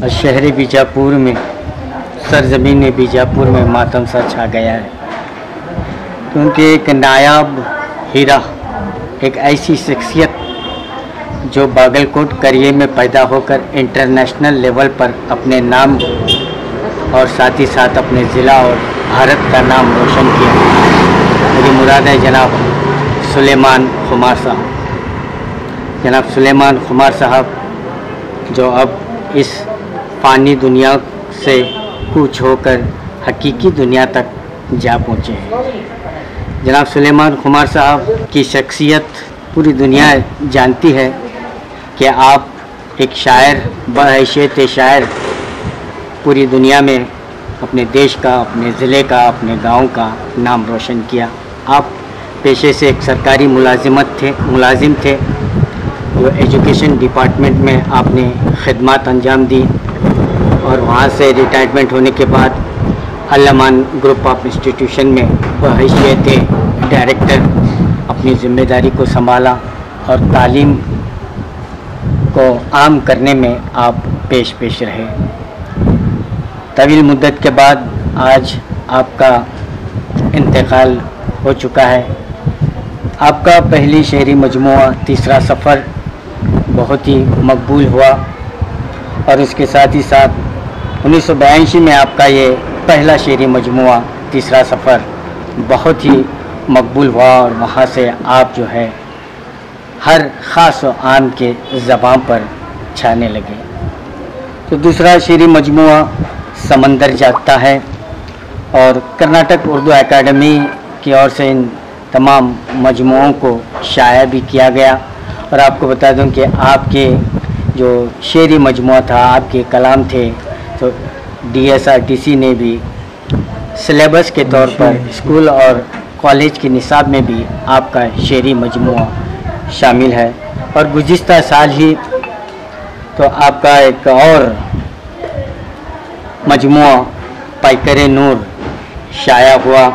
और शहर बीजापुर में, सरजमीन बीजापुर में मातम सा छा गया है, क्योंकि एक नायाब हीरा, एक ऐसी शख्सियत जो बागलकोट करिए में पैदा होकर इंटरनेशनल लेवल पर अपने नाम और साथ ही साथ अपने ज़िला और भारत का नाम रोशन किया। मेरी मुराद है जनाब सुलेमान खुमार साहब। जनाब सुलेमान खुमार साहब जो अब इस फ़ानी दुनिया से कूच होकर हकीकी दुनिया तक जा पहुँचे हैं। जनाब सुलेमान खुमार साहब की शख्सियत पूरी दुनिया जानती है कि आप एक शायर, बहैसियत शायर पूरी दुनिया में अपने देश का, अपने ज़िले का, अपने गांव का नाम रोशन किया। आप पेशे से एक सरकारी मुलाजिम थे जो एजुकेशन डिपार्टमेंट में आपने खिदमत अंजाम दी और वहाँ से रिटायरमेंट होने के बाद अल-अमान ग्रुप ऑफ इंस्टीट्यूशन में बहैसियत डायरेक्टर अपनी ज़िम्मेदारी को संभाला और तालीम को आम करने में आप पेश रहे। तवील मुद्दत के बाद आज आपका इंतकाल हो चुका है। आपका पहली शेरी मजमुआ तीसरा सफ़र बहुत ही मकबूल हुआ और इसके साथ ही साथ 1982 में आपका ये पहला शेरी मजमुआ तीसरा सफ़र बहुत ही मकबूल हुआ और वहाँ से आप जो है हर ख़ास व आम के ज़बान पर छाने लगे। तो दूसरा शेरी मजमुआ समंदर जागता है और कर्नाटक उर्दू एकेडमी की ओर से इन तमाम मजमुओं को शाया भी किया गया। और आपको बता दूं कि आपके जो शेरी मजमुआ था, आपके कलाम थे, तो DSRTC ने भी सिलेबस के तौर पर स्कूल और कॉलेज के निसाब में भी आपका शेरी मजमुआ शामिल है। और गुज़िश्ता साल ही तो आपका एक और मजमुआ पैकर नूर शाया हुआ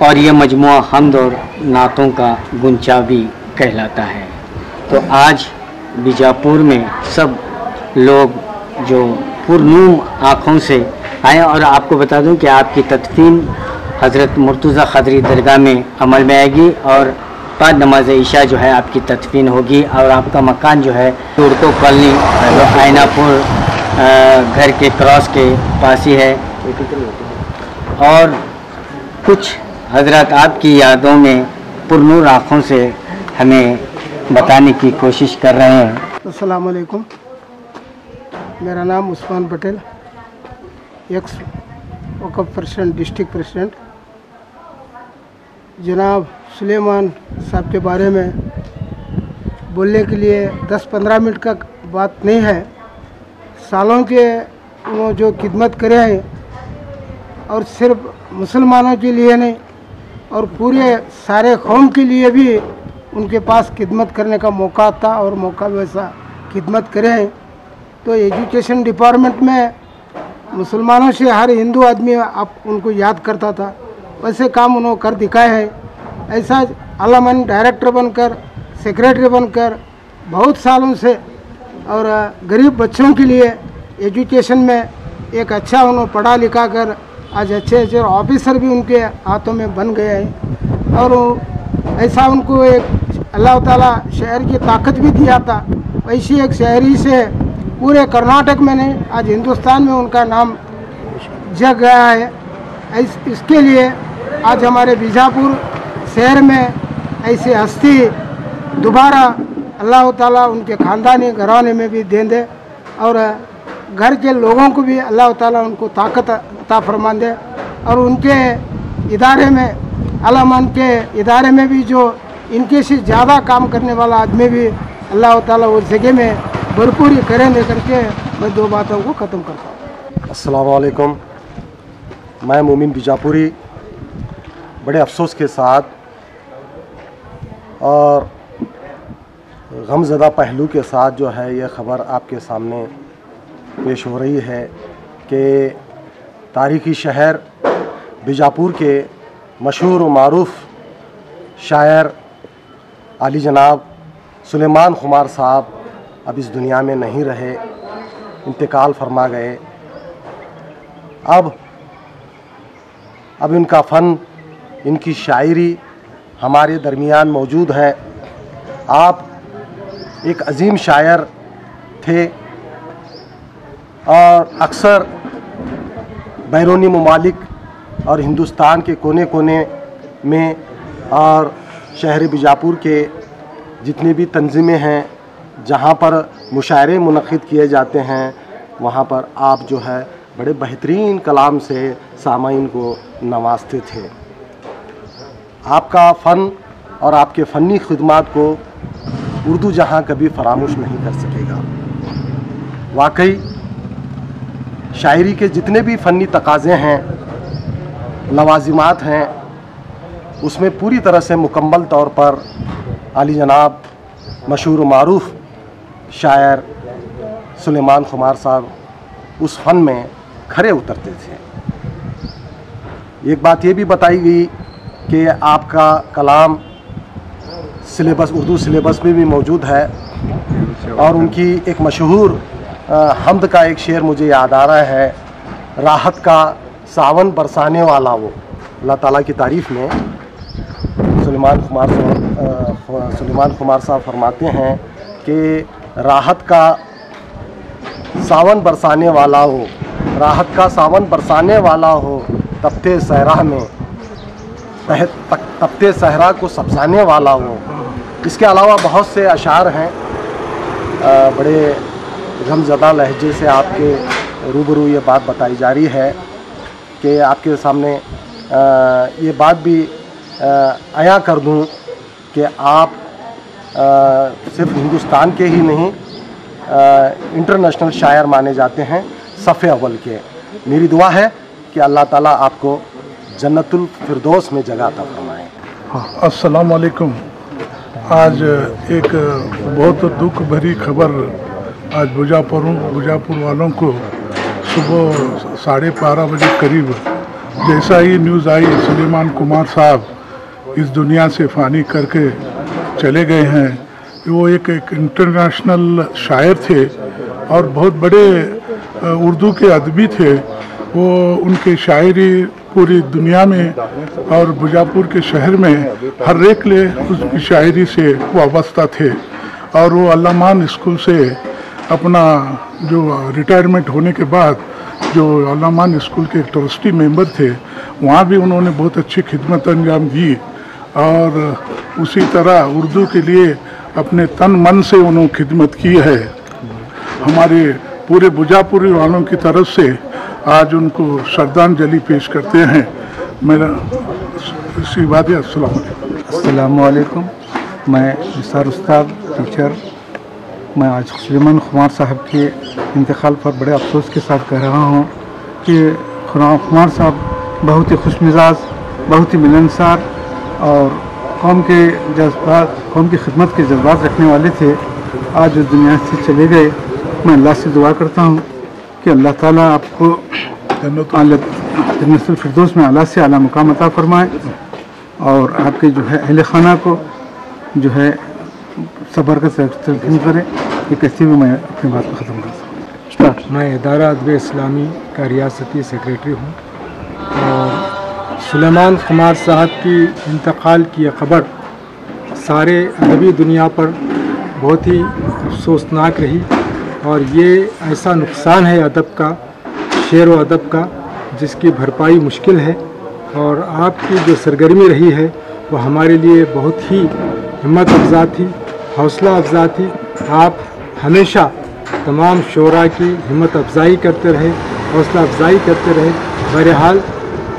और ये मजमुआ हम्द और नातों का गुंचा भी कहलाता है। तो आज बीजापुर में सब लोग जो पुरनूम आँखों से आए और आपको बता दूं कि आपकी तदफीन हज़रत मुर्तज़ा ख़दरी दरगाह में अमल में आएगी और बाद नमाज ईशा जो है आपकी तदफीन होगी। और आपका मकान जो है तुर्को कॉलोनी आयनापुर घर के क्रॉस के पास ही है। और कुछ हजरत आपकी यादों में पुरनूर आँखों से हमें बताने की कोशिश कर रहे हैं। अस्सलाम वालेकुम, मेरा नाम उस्मान पटेल, एक्स वक़्फ़ प्रेसिडेंट, डिस्ट्रिक्ट प्रेसिडेंट। जनाब सुलेमान साहब के बारे में बोलने के लिए 10-15 मिनट का बात नहीं है। सालों के वो जो खिदमत करे हैं और सिर्फ मुसलमानों के लिए नहीं और पूरे सारे कौम के लिए भी उनके पास खिदमत करने का मौका था और मौका वैसा खिदमत करे हैं। तो एजुकेशन डिपार्टमेंट में मुसलमानों से हर हिंदू आदमी आप उनको याद करता था, वैसे काम उन्होंने कर दिखाए हैं। ऐसा अल-अमान डायरेक्टर बनकर, सेक्रेटरी बनकर बहुत सालों से और गरीब बच्चों के लिए एजुकेशन में एक अच्छा उन्होंने पढ़ा लिखा कर आज अच्छे ऑफिसर भी उनके हाथों में बन गए हैं। और ऐसा उनको एक अल्लाह ताला शहर की ताकत भी दिया था। वैसी एक शहरी से पूरे कर्नाटक में नहीं, आज हिंदुस्तान में उनका नाम जग गया है। इसके लिए आज हमारे बीजापुर शहर में ऐसी हस्ती दोबारा अल्लाह ताला उनके ख़ानदानी घराने में भी दे दे और घर के लोगों को भी अल्लाह ताला उनको ताकत अता फरमा दे। और उनके इदारे में, अल-अमान के इदारे में भी जो इनके से ज़्यादा काम करने वाला आदमी भी अल्लाह ताला उस जगह में भरपूरी करें लेकर के मैं दो बातों को ख़त्म करता हूँ। अस्सलाम वालेकुम, मैं मोमिन बीजापुरी बड़े अफसोस के साथ और गमज़दा पहलू के साथ जो है यह ख़बर आपके सामने पेश हो रही है कि तारीख़ी शहर बीजापुर के मशहूर व मारूफ़ शायर आली जनाब सुलेमान खुमार साहब अब इस दुनिया में नहीं रहे। इंतकाल फरमा गए। अब इनका फ़न, इनकी शायरी हमारे दरमियान मौजूद है। आप एक अजीम शायर थे और अक्सर बैरूनी ममालिक और हिंदुस्तान के कोने कोने में और शहर बीजापुर के जितनी भी तंजीमें हैं जहाँ पर मुशायरे मुनक़िद किए जाते हैं वहाँ पर आप जो है बड़े बेहतरीन कलाम से सामाईन को नवाजते थे। आपका फ़न और आपके फ़नी खिदमात को उर्दू जहाँ कभी फरामोश नहीं कर सकेगा। वाकई शायरी के जितने भी फ़नी तकाज़े हैं, लवाजिमात हैं, उसमें पूरी तरह से मुकम्मल तौर पर आली जनाब मशहूर मारूफ शायर सुलेमान खुमार साहब उस फ़न में खरे उतरते थे। एक बात ये भी बताई गई कि आपका कलाम सिलेबस, उर्दू सिलेबस में भी मौजूद है और उनकी एक मशहूर हम्द का एक शेर मुझे याद आ रहा है, राहत का सावन बरसाने वाला वो। अल्लाह ताला की तारीफ़ में सुलेमान खुमार साहब फरमाते हैं कि राहत का सावन बरसाने वाला हो, राहत का सावन बरसाने वाला हो, तपते सहरा में तपते सहरा को सबसाने वाला हो। इसके अलावा बहुत से अशार हैं। बड़े गमज़दा लहजे से आपके रूबरू ये बात बताई जा रही है कि आपके सामने ये बात भी आया कर दूं कि आप सिर्फ हिंदुस्तान के ही नहीं इंटरनेशनल शायर माने जाते हैं, सफ़े अव्वल के। मेरी दुआ है कि अल्लाह ताला आपको जन्नतुल फिरदौस में जगह अता फरमाए। अस्सलाम वालेकुम। आज एक बहुत दुख भरी खबर आज बुजापुर वालों को सुबह 12:30 बजे करीब जैसा ही न्यूज़ आई, सुलेमान कुमार साहब इस दुनिया से फ़ानी करके चले गए हैं। वो एक इंटरनेशनल शायर थे और बहुत बड़े उर्दू के अदबी थे। वो उनके शायरी पूरी दुनिया में और बुजापुर के शहर में हर एक ले उसकी शायरी से वाबस्ता थे। और वो अल्लामान स्कूल से अपना जो रिटायरमेंट होने के बाद जो अल्लामान स्कूल के ट्रस्टी मेंबर थे, वहाँ भी उन्होंने बहुत अच्छी खिदमत अंजाम दी और उसी तरह उर्दू के लिए अपने तन मन से उन्होंने खिदमत की है। हमारे पूरे बुजापुरी वालों की तरफ से आज उनको श्रद्धांजलि पेश करते हैं। मेरा इसी बात है। अस्सलाम वालेकुम। मैं निसार उस्ताद टीचर, मैं आज सुलेमान खुमार साहब के इंतकाल पर बड़े अफसोस के साथ कह रहा हूँ कि खुमार साहब बहुत ही खुशमिजाज, बहुत ही मिलनसार और कौम की खिदमत के जज्बात रखने वाले थे। आज उस दुनिया से चले गए। मैं अल्लाह से दुआ करता हूँ कि अल्लाह ताला आपको जन्नतुल फिरदौस में आला से आला मुकाम अता फरमाए और आपके जो है अहले खाना को जो है सबर से तस्लीम करें। ये कैसे भी मैं अपनी बात को ख़त्म करता हूँ। मैं इदारा अदब इस्लामी का रियासती सेक्रेटरी हूँ और सुलेमान खुमार साहब की इंतकाल की खबर सारे अदबी दुनिया पर बहुत ही अफसोसनाक रही और ये ऐसा नुकसान है अदब का, शेर व अदब का, जिसकी भरपाई मुश्किल है। और आपकी जो सरगर्मी रही है वो हमारे लिए बहुत ही हिम्मत अफ़ज़ा थी, हौसला अफ़ज़ा थी। आप हमेशा तमाम शोरा की हिम्मत अफ़ज़ाई करते रहे, हौसला अफ़ज़ाई करते रहे। बहरहाल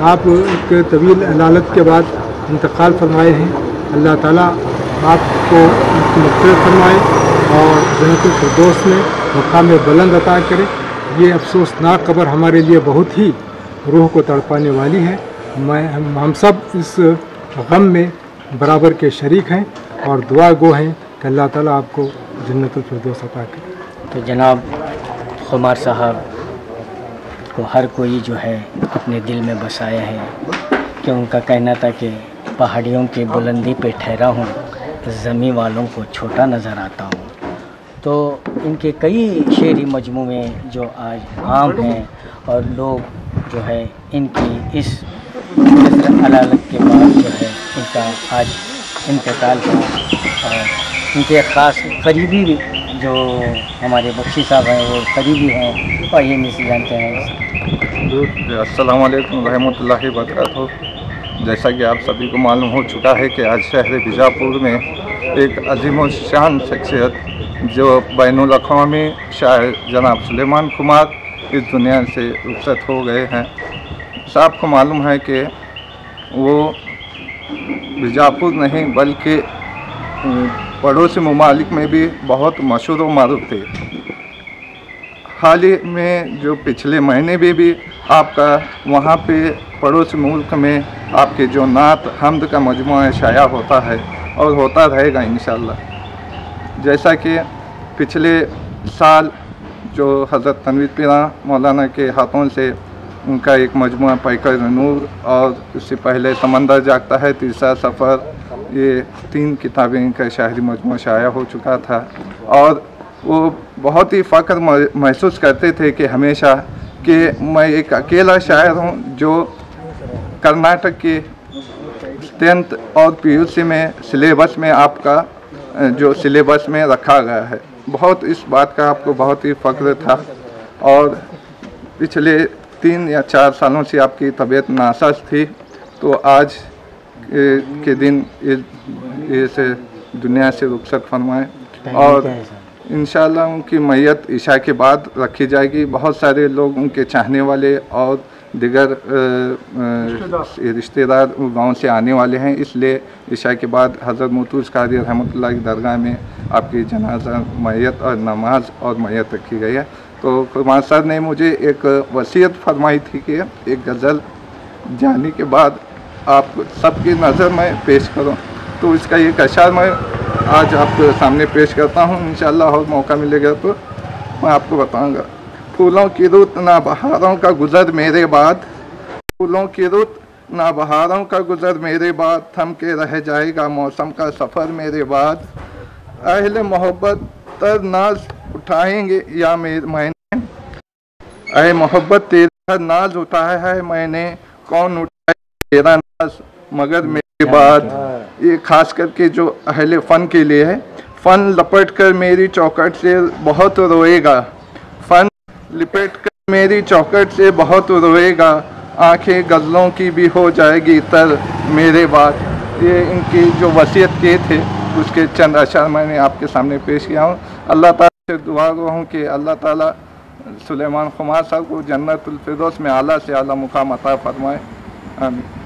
आप एक तवील अलालत के बाद इंतकाल फरमाए हैं। अल्लाह ताला आपको मग़फ़िरत फरमाए और जन्नतुल फिरदौस में मकाम बुलंद अता करे। ये अफसोसनाक खबर हमारे लिए बहुत ही रूह को तड़पाने वाली है। हम सब इस गम में बराबर के शरीक हैं और दुआ गो हैं कि अल्लाह ताला आपको जन्नतुल फिरदौस अता करे। तो जनाब खुमार साहब को हर कोई जो है अपने दिल में बसाया है कि उनका कहना था कि पहाड़ियों की बुलंदी पे ठहरा हूँ, ज़मीं वालों को छोटा नज़र आता हूँ। तो इनके कई शेरी मजमूए जो आज आम हैं और लोग जो है इनकी इस अलालत के बाद जो है इनका आज इंतकाल हुआ। और इनके ख़ास करीबी जो हमारे बख्शी साहब हैं वो करीबी हैं और ये नहीं जानते हैं। अस्सलाम वालेकुम रहमतुल्लाहि व बरकातहू। जैसा कि आप सभी को मालूम हो चुका है कि आज शहर बीजापुर में एक अजीम शान शख्सियत जो बैनुल अक़वामी शायर जनाब सुलेमान कुमार इस दुनिया से रुखसत हो गए हैं। साहब को मालूम है कि वो बीजापुर नहीं बल्कि पड़ोसी ममालिक में भी बहुत मशहूर व मारूफ थे। हाल ही में जो पिछले महीने में भी आपका वहाँ पे पड़ोसी मुल्क में आपके जो नात हमद का मजमुआ शाया होता है और होता रहेगा इंशाअल्लाह। जैसा कि पिछले साल जो हज़रत तनवीर पीरा मौलाना के हाथों से उनका एक मजमुआ पैकर नूर और उससे पहले समंदर जागता है, तीसरा सफ़र, ये 3 किताबें इनका शायरी मजमुआ शाया हो चुका था। और वो बहुत ही फ़ख्र महसूस करते थे कि हमेशा कि मैं एक अकेला शायर हूँ जो कर्नाटक के 10th और PUC में सिलेबस में आपका जो सिलेबस में रखा गया है। बहुत इस बात का आपको बहुत ही फ़ख्र था। और पिछले 3 या 4 सालों से आपकी तबीयत नासाज थी, तो आज के दिन इस दुनिया से रुखसत फरमाए और इंशाअल्लाह उनकी मैयत ईशा के बाद रखी जाएगी। बहुत सारे लोग उनके चाहने वाले और दिगर रिश्तेदार गांव से आने वाले हैं, इसलिए ईशा के बाद हज़रत मुतूज़ क़ादी रहमतुल्लाह की दरगाह में आपकी जनाजा मैयत और नमाज और मैयत रखी गई है। तो कुमार सर ने मुझे एक वसीयत फरमाई थी कि एक गज़ल जाने के बाद आप सबकी नज़र में पेश करूं, तो इसका एक अशार मैं आज आपके सामने पेश करता हूं। इंशाअल्लाह और मौका मिलेगा तो मैं आपको बताऊंगा। फूलों की रुत ना बहारों का गुज़र मेरे बाद, फूलों की रुत ना बहारों का गुज़र मेरे बाद, थम के रह जाएगा मौसम का सफ़र मेरे बाद। अहले मोहब्बत तर नाज उठाएंगे या मैंने, अह मोहब्बत तेरा नाज उठाया है मैंने, कौन उठाए तेरा नाज मगर मेरे बाद। ये खास करके जो अहले फ़न के लिए है। फ़न लपट कर मेरी चौखट से बहुत रोएगा, फ़न लिपट कर मेरी चौखट से बहुत रोएगा, आंखें गज़लों की भी हो जाएगी तर मेरे बाद। ये इनकी जो वसीयत किए थे उसके चंद अशार मैंने आपके सामने पेश किया हूँ। अल्लाह ताला से दुआ हूँ कि अल्लाह ताला सुलेमान कुमार साहब को जन्नतुल फिरदौस में आला से आला मुकाम अता फरमाए। आमीन।